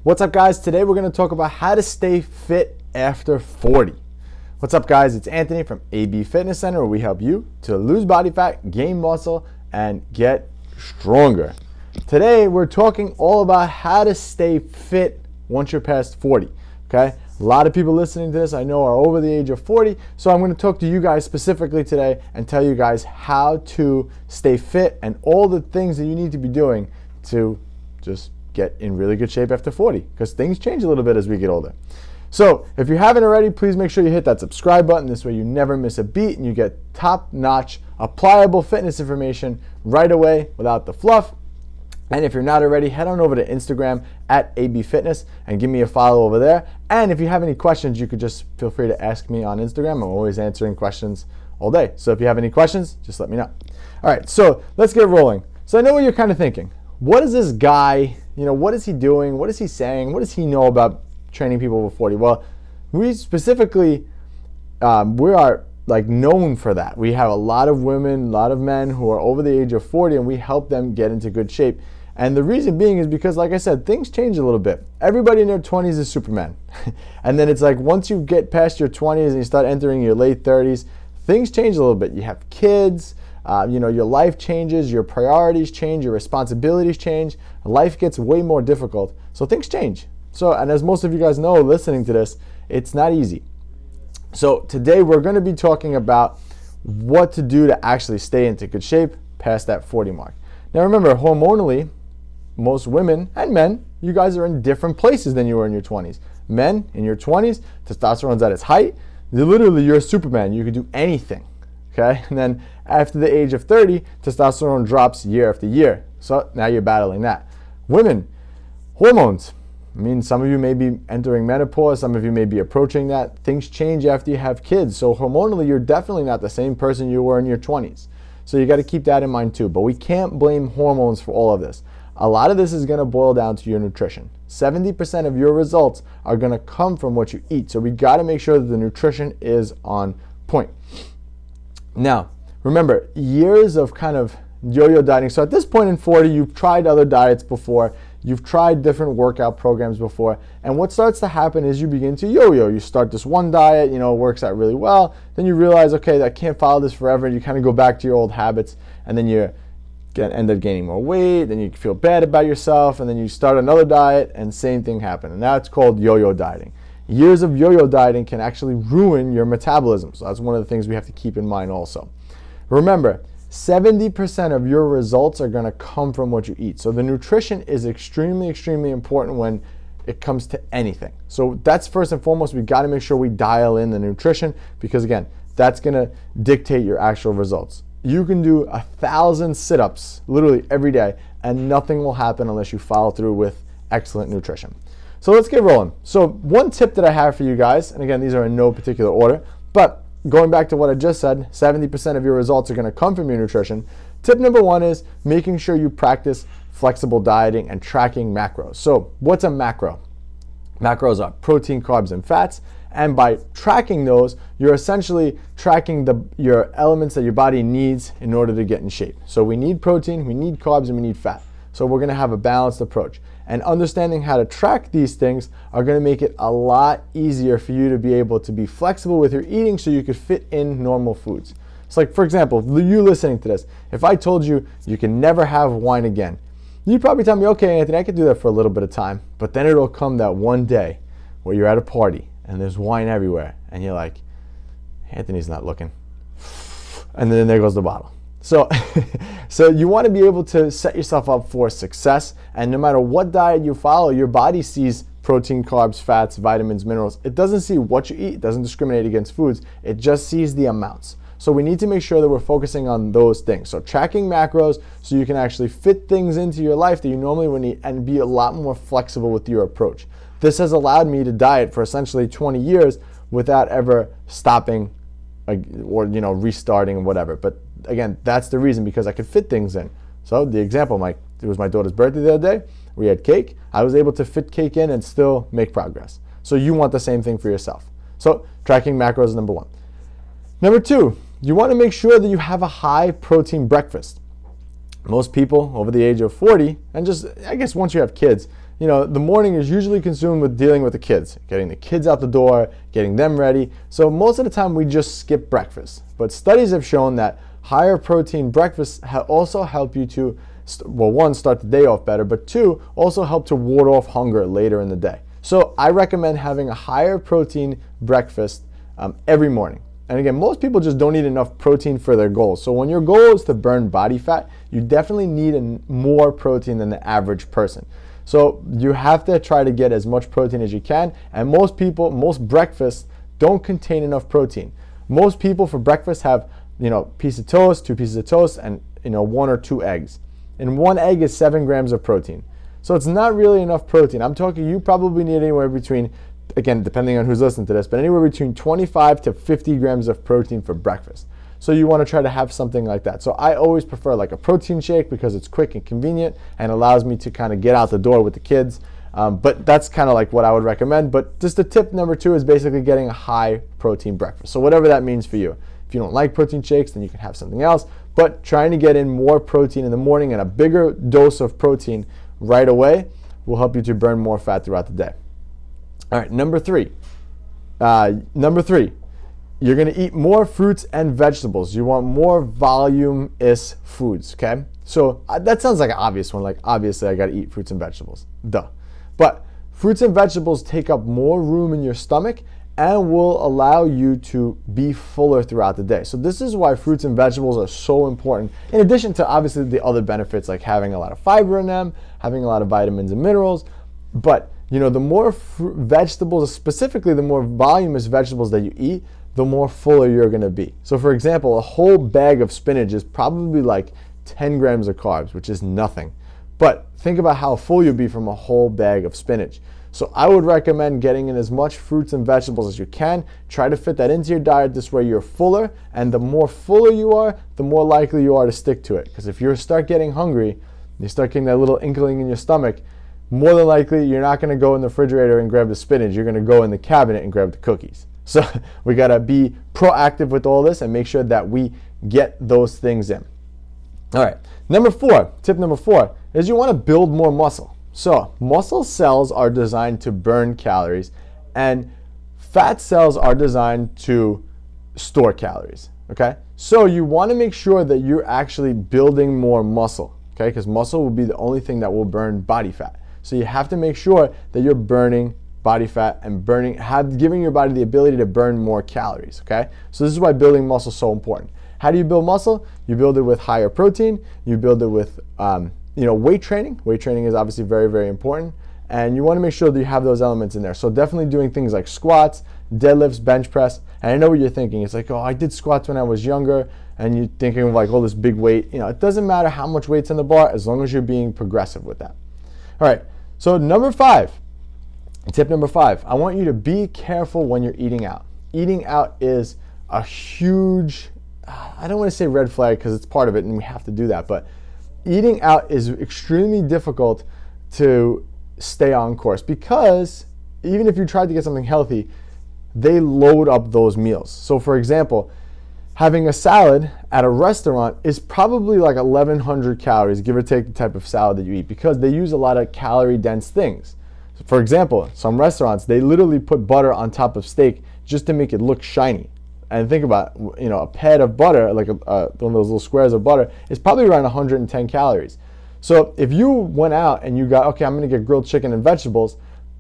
What's up, guys? Today we're going to talk about how to stay fit after 40. What's up, guys? It's Anthony from AB Fitness Center, where we help you to lose body fat, gain muscle, and get stronger. Today we're talking all about how to stay fit once you're past 40. Okay? A lot of people listening to this I know are over the age of 40, so I'm going to talk to you guys specifically today and tell you guys how to stay fit and all the things that you need to be doing to just get in really good shape after 40, because things change a little bit as we get older. So if you haven't already, please make sure you hit that subscribe button. This way you never miss a beat and you get top-notch, applicable fitness information right away without the fluff. And if you're not already, head on over to Instagram at AB Fitness and give me a follow over there. And if you have any questions, you could just feel free to ask me on Instagram. I'm always answering questions all day. So if you have any questions, just let me know. All right, so let's get rolling. So I know what you're kind of thinking. What is this guy, what is he doing? What is he saying? What does he know about training people over 40? Well, we specifically, we are like known for that. We have a lot of women, a lot of men who are over the age of 40, and we help them get into good shape. And the reason being is because, like I said, things change a little bit. Everybody in their 20s is Superman. And then it's like once you get past your 20s and you start entering your late 30s, things change a little bit. You have kids. Your life changes, your priorities change, your responsibilities change, life gets way more difficult, so things change. So, and as most of you guys know listening to this, it's not easy. So today we're going to be talking about what to do to actually stay into good shape past that 40 mark. Now remember, hormonally, most women and men, you guys are in different places than you were in your 20s. Men, in your 20s, testosterone's at its height. You're a Superman. You can do anything. Okay? And then after the age of 30, testosterone drops year after year. So now you're battling that. Women, hormones. I mean, some of you may be entering menopause, some of you may be approaching that. Things change after you have kids. So hormonally, you're definitely not the same person you were in your 20s. So you got to keep that in mind too. But we can't blame hormones for all of this. A lot of this is going to boil down to your nutrition. 70% of your results are going to come from what you eat. So we got to make sure that the nutrition is on point. Now, remember, years of kind of yo-yo dieting. So at this point in 40, you've tried other diets before. You've tried different workout programs before. And what starts to happen is you begin to yo-yo. You start this one diet, it works out really well. Then you realize, okay, I can't follow this forever. And you kind of go back to your old habits. And then you end up gaining more weight. Then you feel bad about yourself. And then you start another diet and same thing happens. And now it's called yo-yo dieting. Years of yo-yo dieting can actually ruin your metabolism. So that's one of the things we have to keep in mind also. Remember, 70% of your results are going to come from what you eat. So the nutrition is extremely, extremely important when it comes to anything. So that's first and foremost. We got to make sure we dial in the nutrition, because again, that's going to dictate your actual results. You can do 1,000 sit-ups literally every day and nothing will happen unless you follow through with excellent nutrition. So let's get rolling. So one tip that I have for you guys, and again, these are in no particular order, but going back to what I just said, 70% of your results are going to come from your nutrition. Tip number one is making sure you practice flexible dieting and tracking macros. So what's a macro? Macros are protein, carbs, and fats. And by tracking those, you're essentially tracking your elements that your body needs in order to get in shape. So we need protein, we need carbs, and we need fat. So we're going to have a balanced approach. And understanding how to track these things are going to make it a lot easier for you to be able to be flexible with your eating so you could fit in normal foods. It's like, for example, you listening to this, if I told you you can never have wine again, you'd probably tell me, okay, Anthony, I could do that for a little bit of time, but then it'll come that one day where you're at a party and there's wine everywhere and you're like, Anthony's not looking. And then there goes the bottle. So you want to be able to set yourself up for success, and no matter what diet you follow, your body sees protein, carbs, fats, vitamins, minerals. It doesn't see what you eat. It doesn't discriminate against foods. It just sees the amounts. So we need to make sure that we're focusing on those things. So tracking macros so you can actually fit things into your life that you normally would need and be a lot more flexible with your approach. This has allowed me to diet for essentially 20 years without ever stopping or restarting and whatever. But again, that's the reason, because I could fit things in. So the example, it was my daughter's birthday the other day. We had cake. I was able to fit cake in and still make progress. So you want the same thing for yourself. So tracking macros is number one. Number two, you want to make sure that you have a high protein breakfast. Most people over the age of 40, and just, I guess once you have kids, the morning is usually consumed with dealing with the kids, getting the kids out the door, getting them ready. So most of the time we just skip breakfast. But studies have shown that higher protein breakfasts also help you to, well, one, start the day off better, but two, also help to ward off hunger later in the day. So I recommend having a higher protein breakfast every morning. And again, most people just don't eat enough protein for their goals. So when your goal is to burn body fat, you definitely need more protein than the average person. So you have to try to get as much protein as you can. And most breakfasts don't contain enough protein. Most people for breakfast have, piece of toast, 2 pieces of toast, and 1 or 2 eggs. And 1 egg is 7 grams of protein. So it's not really enough protein. I'm talking you probably need anywhere between, again, depending on who's listening to this, but anywhere between 25 to 50 grams of protein for breakfast. So you want to try to have something like that. So I always prefer like a protein shake because it's quick and convenient and allows me to kind of get out the door with the kids. But that's kind of like what I would recommend. But just the tip number 2 is basically getting a high protein breakfast. So whatever that means for you. If you don't like protein shakes, then you can have something else. But trying to get in more protein in the morning and a bigger dose of protein right away will help you to burn more fat throughout the day. All right, number 3. You're going to eat more fruits and vegetables. You want more voluminous foods, okay? So that sounds like an obvious one. Like, obviously, I got to eat fruits and vegetables. Duh. But fruits and vegetables take up more room in your stomach and will allow you to be fuller throughout the day. So this is why fruits and vegetables are so important, in addition to obviously the other benefits like having a lot of fiber in them, having a lot of vitamins and minerals. But the more vegetables, specifically the more voluminous vegetables that you eat, the more fuller you're going to be. So for example, a whole bag of spinach is probably like 10 grams of carbs, which is nothing. But think about how full you'll be from a whole bag of spinach. So I would recommend getting in as much fruits and vegetables as you can. Try to fit that into your diet. This way you're fuller, and the more fuller you are, the more likely you are to stick to it. Because if you start getting hungry, you start getting that little inkling in your stomach, more than likely you're not going to go in the refrigerator and grab the spinach. You're going to go in the cabinet and grab the cookies. So we got to be proactive with all this and make sure that we get those things in. All right, tip number 4 is you want to build more muscle. So muscle cells are designed to burn calories, and fat cells are designed to store calories, okay? So you want to make sure that you're actually building more muscle, okay? Because muscle will be the only thing that will burn body fat. So you have to make sure that you're burning body fat and giving your body the ability to burn more calories, okay? So this is why building muscle is so important. How do you build muscle? You build it with higher protein. You build it with, weight training. Weight training is obviously very, very important. And you want to make sure that you have those elements in there. So definitely doing things like squats, deadlifts, bench press. And I know what you're thinking. It's like, oh, I did squats when I was younger. And you're thinking of like all this big weight. It doesn't matter how much weight's in the bar as long as you're being progressive with that. All right, so tip number 5, I want you to be careful when you're eating out. Eating out is a huge, I don't want to say red flag because it's part of it and we have to do that, but eating out is extremely difficult to stay on course because even if you tried to get something healthy, they load up those meals. So for example, having a salad at a restaurant is probably like 1,100 calories, give or take the type of salad that you eat, because they use a lot of calorie-dense things. For example, some restaurants, they literally put butter on top of steak just to make it look shiny. And think about, a pad of butter, like one of those little squares of butter, is probably around 110 calories. So if you went out and you got, okay, I'm going to get grilled chicken and vegetables,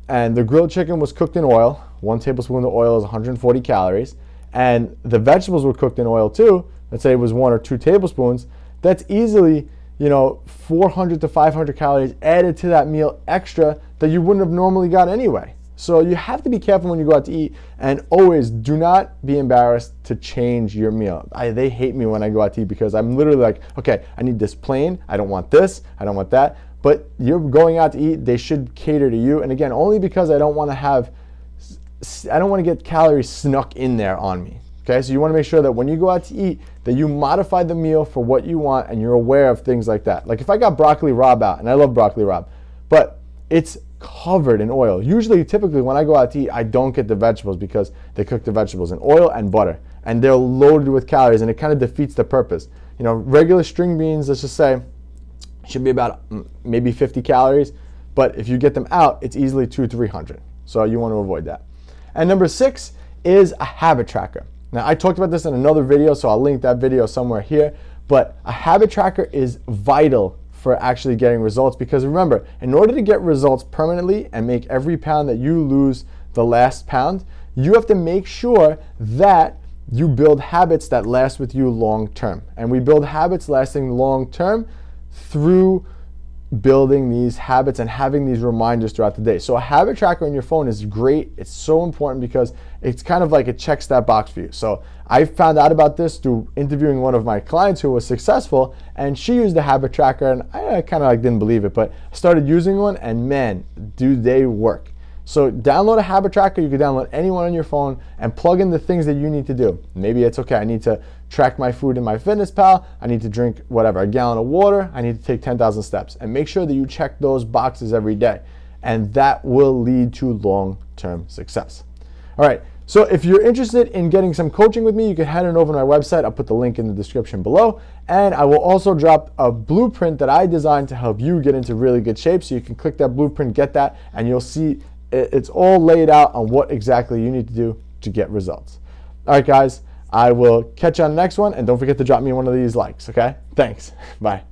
and the grilled chicken was cooked in oil, 1 tablespoon of oil is 140 calories, and the vegetables were cooked in oil too, let's say it was 1 or 2 tablespoons, that's easily 400 to 500 calories added to that meal extra that you wouldn't have normally got anyway. So you have to be careful when you go out to eat, and always do not be embarrassed to change your meal. They hate me when I go out to eat because I'm literally like, okay, I need this plain, I don't want this, I don't want that. But you're going out to eat, they should cater to you. And again, only because I don't want to get calories snuck in there on me. Okay, so you want to make sure that when you go out to eat, that you modify the meal for what you want and you're aware of things like that. Like if I got broccoli rabe out, and I love broccoli rabe, but it's covered in oil. Typically when I go out to eat, I don't get the vegetables because they cook the vegetables in oil and butter, and they're loaded with calories, and it kind of defeats the purpose. Regular string beans, let's just say, should be about maybe 50 calories. But if you get them out, it's easily 200-300. So you want to avoid that. And number 6 is a habit tracker. Now, I talked about this in another video, so I'll link that video somewhere here. But a habit tracker is vital for actually getting results, because remember, in order to get results permanently and make every pound that you lose the last pound, you have to make sure that you build habits that last with you long term. And we build habits lasting long term through building these habits and having these reminders throughout the day. So a habit tracker on your phone is great. It's so important because it's kind of like it checks that box for you. So I found out about this through interviewing one of my clients who was successful, and she used a habit tracker, and I kind of like didn't believe it, but I started using one, and man, do they work. So download a habit tracker. You can download anyone on your phone and plug in the things that you need to do. Maybe it's okay, I need to track my food in MyFitnessPal. I need to drink whatever, a gallon of water. I need to take 10,000 steps. And make sure that you check those boxes every day. And that will lead to long-term success. All right, so if you're interested in getting some coaching with me, you can head on over to my website. I'll put the link in the description below. And I will also drop a blueprint that I designed to help you get into really good shape. So you can click that blueprint, get that, and you'll see it's all laid out on what exactly you need to do to get results. All right, guys, I will catch you on the next one, and don't forget to drop me one of these likes, okay? Thanks. Bye.